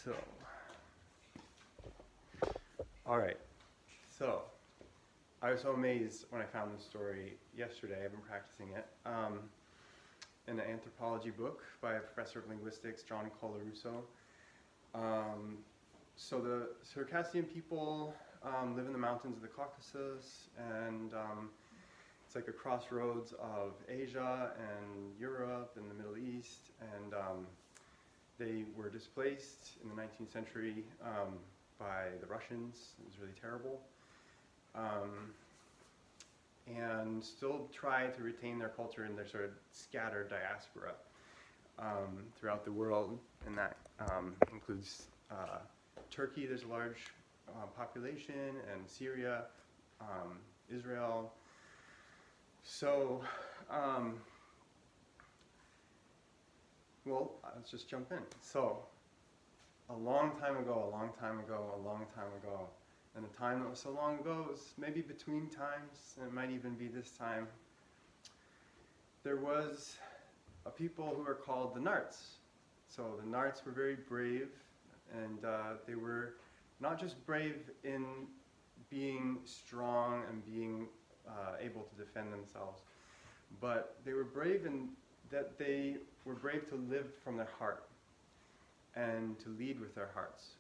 So, all right. So, I was so amazed when I found this story yesterday. I've been practicing it in an anthropology book by a professor of linguistics, John Colarusso. So the Circassian people live in the mountains of the Caucasus, and it's like a crossroads of Asia and Europe and the Middle East, and they were displaced in the 19th century by the Russians. It was really terrible. And still try to retain their culture in their sort of scattered diaspora throughout the world, and that includes Turkey. There's a large population, and Syria, Israel. So, well, let's just jump in. So, a long time ago, and the time that was so long ago was maybe between times, and it might even be this time. There was a people who were called the Narts. So the Narts were very brave, and they were not just brave in being strong and being able to defend themselves, but they were brave in that they were brave to live from their heart and to lead with their hearts.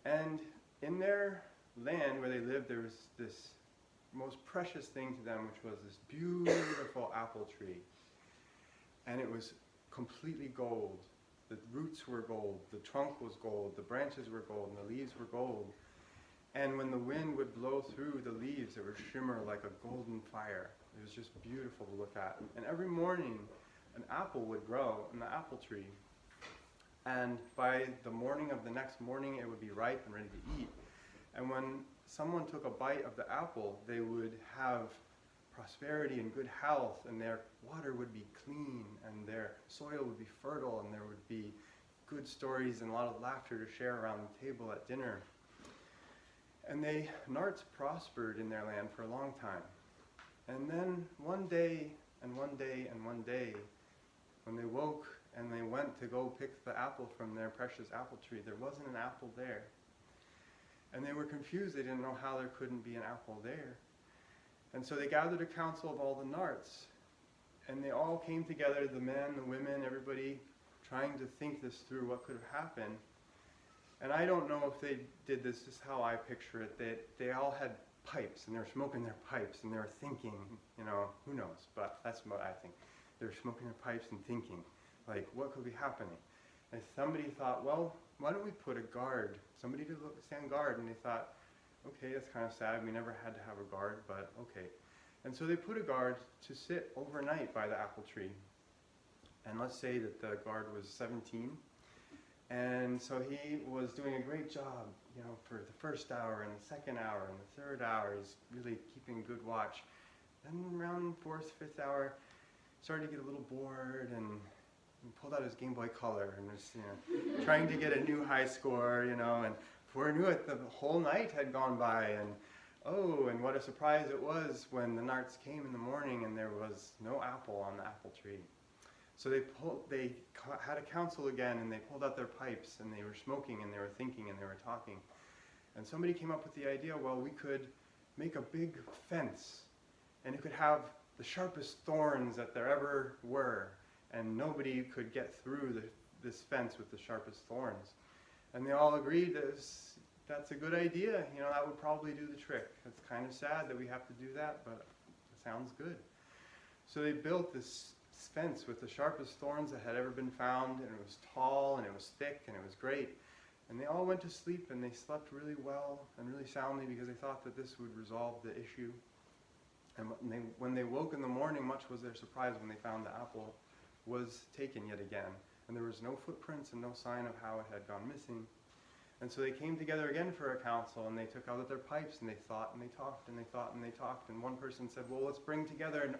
And in their land where they lived, there was this most precious thing to them, which was this beautiful apple tree. And it was completely gold. The roots were gold, the trunk was gold, the branches were gold, and the leaves were gold. And when the wind would blow through the leaves, it would shimmer like a golden fire. It was just beautiful to look at. And every morning, an apple would grow in the apple tree. And by the morning of the next morning, it would be ripe and ready to eat. And when someone took a bite of the apple, they would have prosperity and good health, and their water would be clean, and their soil would be fertile, and there would be good stories and a lot of laughter to share around the table at dinner. And Narts prospered in their land for a long time. And then one day, when they woke and they went to go pick the apple from their precious apple tree, there wasn't an apple there. And they were confused. They didn't know how there couldn't be an apple there. And so they gathered a council of all the Narts. And they all came together, the men, the women, everybody, trying to think this through, what could have happened. And I don't know if they did this, just how I picture it. They all had pipes, and they were smoking their pipes, and they were thinking, who knows, but that's what I think. They were smoking their pipes and thinking, like, what could be happening? And somebody thought, well, why don't we put a guard, somebody to stand guard? And they thought, okay, that's kind of sad. We never had to have a guard, but okay. And so they put a guard to sit overnight by the apple tree. And let's say that the guard was 17. And so he was doing a great job, for the first hour and the second hour and the third hour. He's really keeping good watch. Then around fourth, fifth hour, started to get a little bored, and he pulled out his Game Boy Color and was trying to get a new high score, and before he knew it, the whole night had gone by, and what a surprise it was when the Narts came in the morning and there was no apple on the apple tree. So they had a council again, and they pulled out their pipes, and they were smoking, and they were thinking, and they were talking. And somebody came up with the idea, well, we could make a big fence, and it could have the sharpest thorns that there ever were, and nobody could get through this fence with the sharpest thorns. And they all agreed that's a good idea. That would probably do the trick. It's kind of sad that we have to do that, but it sounds good. So they built this fence with the sharpest thorns that had ever been found, and it was tall, and it was thick, and it was great. And they all went to sleep, and they slept really well and really soundly because they thought that this would resolve the issue. And when they woke in the morning, much was their surprise when they found the apple was taken yet again. And there was no footprints and no sign of how it had gone missing. And so they came together again for a council, and they took out their pipes, and they thought, and they talked, and they thought, and they talked. And one person said, well, let's bring together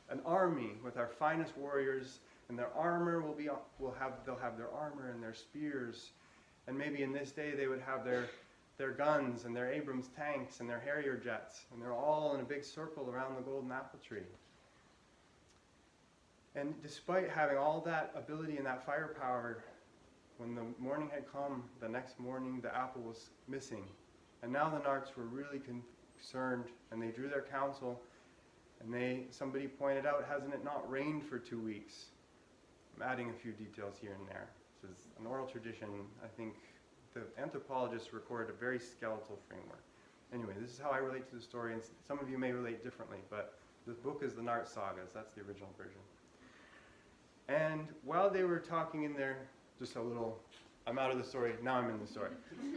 an army with our finest warriors, and their armor they'll have their armor and their spears, and maybe in this day they would have their guns and their Abrams tanks and their Harrier jets, and they're all in a big circle around the golden apple tree. And despite having all that ability and that firepower, when the morning had come, the next morning the apple was missing. And now the Narts were really concerned, and they drew their counsel, and somebody pointed out, hasn't it not rained for 2 weeks? I'm adding a few details here and there. This is an oral tradition. I think the anthropologists recorded a very skeletal framework. Anyway, this is how I relate to the story, and some of you may relate differently, but the book is the Nart Sagas. That's the original version. And while they were talking in there, just a little, I'm out of the story, now I'm in the story.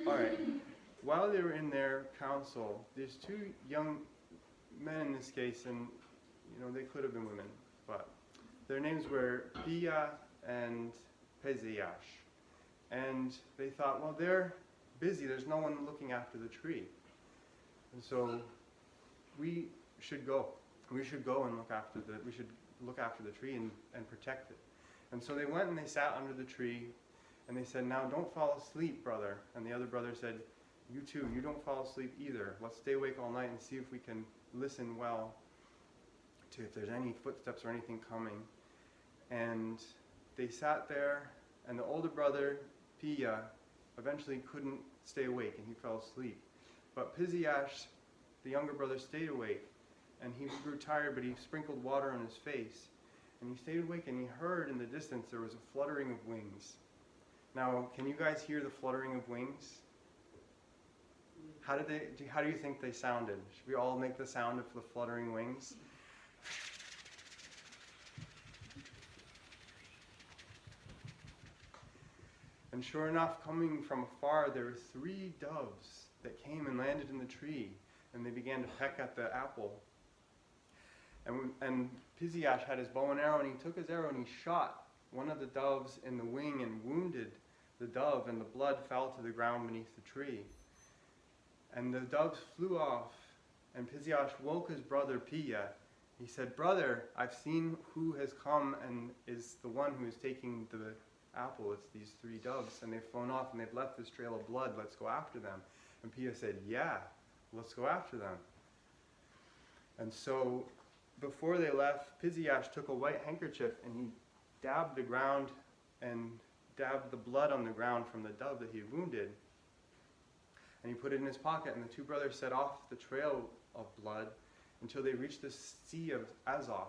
All right. While they were in their council, there's two young men in this case, and they could have been women, but their names were Pia and Peziash. And they thought, well, they're busy, there's no one looking after the tree. And so we should go. We should go and we should look after the tree and protect it. And so they went and they sat under the tree, and they said, now don't fall asleep, brother. And the other brother said, you too, you don't fall asleep either. Let's stay awake all night and see if we can listen well to if there's any footsteps or anything coming. And they sat there, and the older brother, Pia, eventually couldn't stay awake, and he fell asleep. But Piziash, the younger brother, stayed awake, and he grew tired, but he sprinkled water on his face. And he stayed awake, and he heard in the distance there was a fluttering of wings. Now, can you guys hear the fluttering of wings? How do you think they sounded? Should we all make the sound of the fluttering wings? And sure enough, coming from afar, there were 3 doves that came and landed in the tree, and they began to peck at the apple. And Piziash had his bow and arrow, and he took his arrow and he shot one of the doves in the wing and wounded the dove, and the blood fell to the ground beneath the tree. And the doves flew off, and Piziash woke his brother Pia. He said, brother, I've seen who has come and is the one who is taking the apple. It's these 3 doves, and they've flown off and they've left this trail of blood. Let's go after them. And Pia said, yeah, let's go after them. And so before they left, Piziash took a white handkerchief and he dabbed the ground and dabbed the blood on the ground from the dove that he had wounded. And he put it in his pocket, and the 2 brothers set off the trail of blood until they reached the Sea of Azov.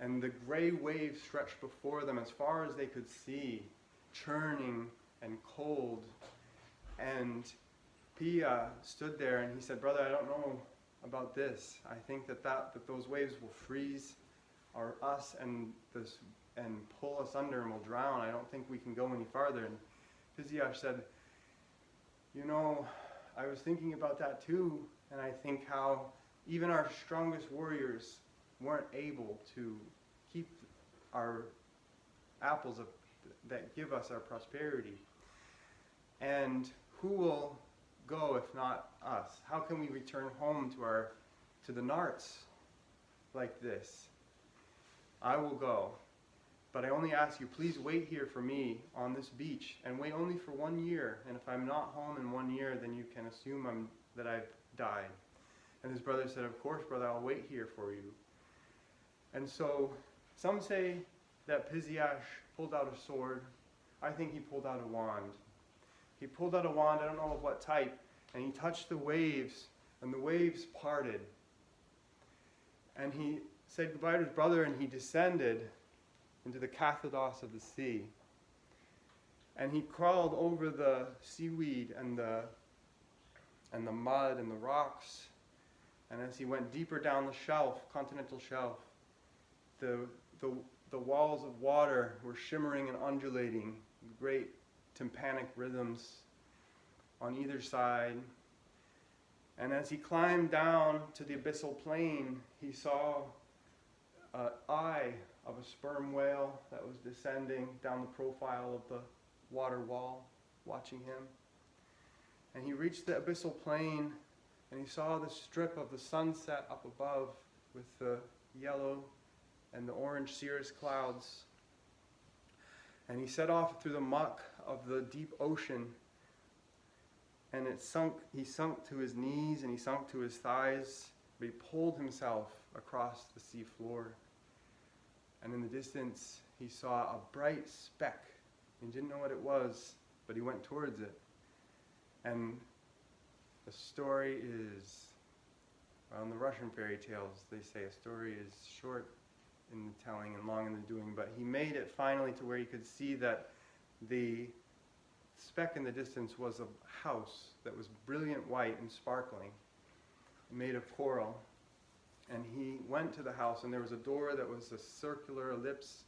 And the gray waves stretched before them as far as they could see, churning and cold. And Pia stood there and he said, brother, I don't know about this. I think that those waves will freeze us and pull us under and we'll drown. I don't think we can go any farther. And Piziash said, I was thinking about that too, and I think how even our strongest warriors weren't able to keep our apples that give us our prosperity. And who will go if not us? How can we return home to the Narts like this? I will go, but I only ask you, please wait here for me on this beach, and wait only for 1 year. And if I'm not home in 1 year, then you can assume that I've died. And his brother said, of course, brother, I'll wait here for you. And so some say that Piziash pulled out a sword. I think he pulled out a wand. He pulled out a wand, I don't know of what type, and he touched the waves, and the waves parted. And he said goodbye to his brother, and he descended into the Caucasus of the sea. And he crawled over the seaweed and the mud and the rocks. And as he went deeper down the continental shelf, the walls of water were shimmering and undulating, great tympanic rhythms on either side. And as he climbed down to the abyssal plain, he saw an eye of a sperm whale that was descending down the profile of the water wall, watching him. And he reached the abyssal plain, and he saw the strip of the sunset up above with the yellow and the orange cirrus clouds. And he set off through the muck of the deep ocean, and he sunk to his knees and he sunk to his thighs, but he pulled himself across the sea floor. And in the distance, he saw a bright speck He didn't know what it was, but he went towards it. And the story is, well, in the Russian fairy tales, they say a story is short in the telling and long in the doing, but he made it finally to where he could see that the speck in the distance was a house that was brilliant white and sparkling, made of coral. And he went to the house, and there was a door that was a circular ellipse,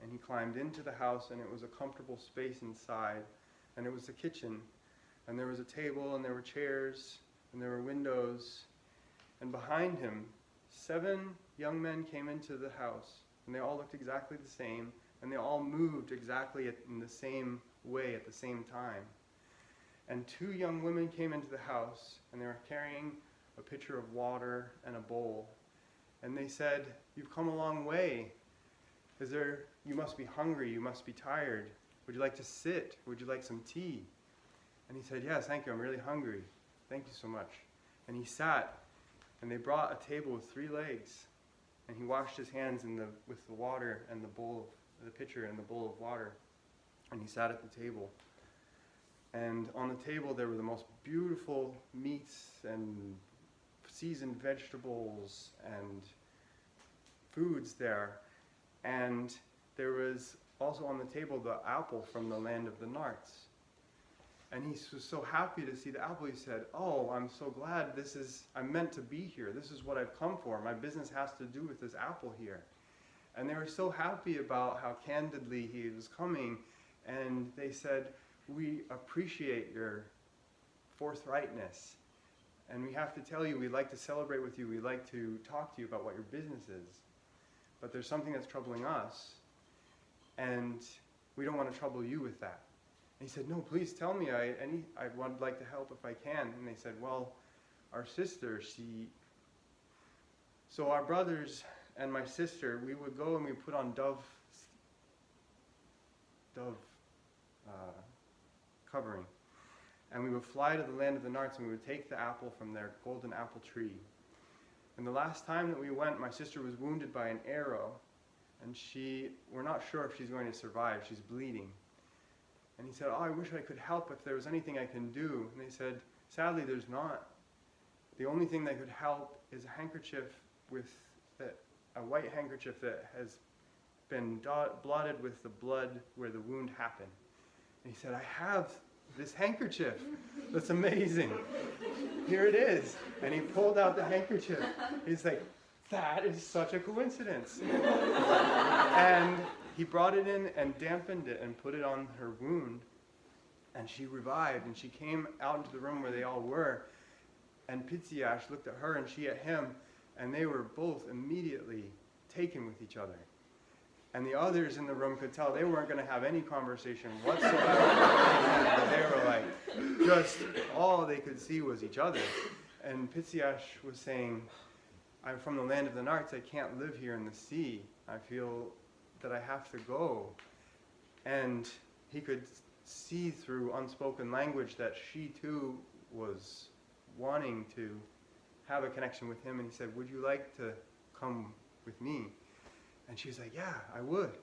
and he climbed into the house, and it was a comfortable space inside, and it was a kitchen, and there was a table, and there were chairs, and there were windows, and behind him 7 young men came into the house, and they all looked exactly the same, and they all moved exactly in the same way at the same time. And 2 young women came into the house, and they were carrying a pitcher of water and a bowl. And they said, "You've come a long way. You must be hungry, you must be tired. Would you like to sit? Would you like some tea?" And he said, "Yes, thank you, I'm really hungry. Thank you so much." And he sat, and they brought a table with 3 legs, and he washed his hands with the water and the pitcher and the bowl of water, and he sat at the table. And on the table there were the most beautiful meats and seasoned vegetables and foods there. And there was also on the table the apple from the land of the Narts. And he was so happy to see the apple. He said, "Oh, I'm so glad I'm meant to be here. This is what I've come for. My business has to do with this apple here." And they were so happy about how candidly he was coming. And they said, "We appreciate your forthrightness. And we have to tell you, we'd like to celebrate with you. We'd like to talk to you about what your business is. But there's something that's troubling us. And we don't want to trouble you with that." And he said, "No, please tell me. I would like to help if I can." And they said, "Well, our sister, so our brothers and my sister, we would go and we put on dove covering. And we would fly to the land of the Narts, and we would take the apple from their golden apple tree. And the last time that we went, my sister was wounded by an arrow, and we're not sure if she's going to survive. She's bleeding." And he said, "Oh, I wish I could help if there was anything I can do." And they said, "Sadly, there's not. The only thing that could help is a handkerchief a white handkerchief that has been blotted with the blood where the wound happened." And he said, "I have this handkerchief. That's amazing. Here it is." And he pulled out the handkerchief. He's like, "That is such a coincidence." And he brought it in and dampened it and put it on her wound. And she revived, and she came out into the room where they all were. And Pitziash looked at her and she at him, and they were both immediately taken with each other. And the others in the room could tell they weren't going to have any conversation whatsoever. But they were like, just all they could see was each other. And Pitziash was saying, "I'm from the land of the Narts. I can't live here in the sea. I feel that I have to go." And he could see through unspoken language that she too was wanting to have a connection with him. And he said, "Would you like to come with me?" And she was like, "Yeah, I would."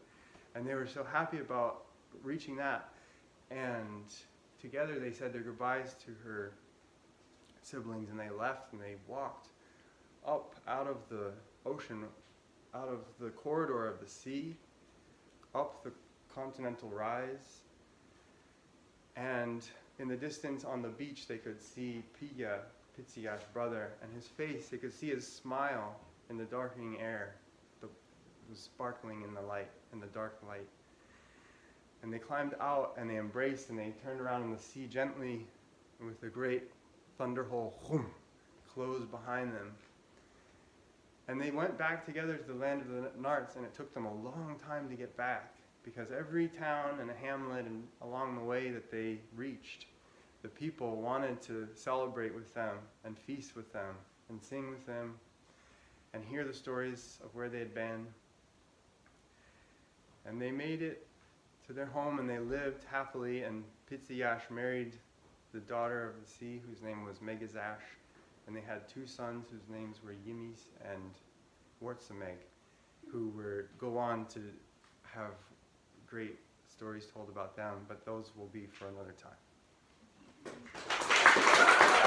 And they were so happy about reaching that. And together they said their goodbyes to her siblings, and they left, and they walked up out of the ocean, out of the corridor of the sea, up the continental rise. And in the distance on the beach, they could see Piya, Pitziash's brother, and his face. They could see his smile in the darkening air. It was sparkling in the light, in the dark light. And they climbed out, and they embraced, and they turned around, and the sea gently, and with a great thunderhole, closed behind them. And they went back together to the land of the Narts, and it took them a long time to get back, because every town and a hamlet and along the way that they reached, the people wanted to celebrate with them and feast with them and sing with them and hear the stories of where they had been. And they made it to their home, and they lived happily, and Pitziash married the daughter of the sea, whose name was Megazash, and they had 2 sons whose names were Yimis and Warzameg, who would go on to have great stories told about them, but those will be for another time.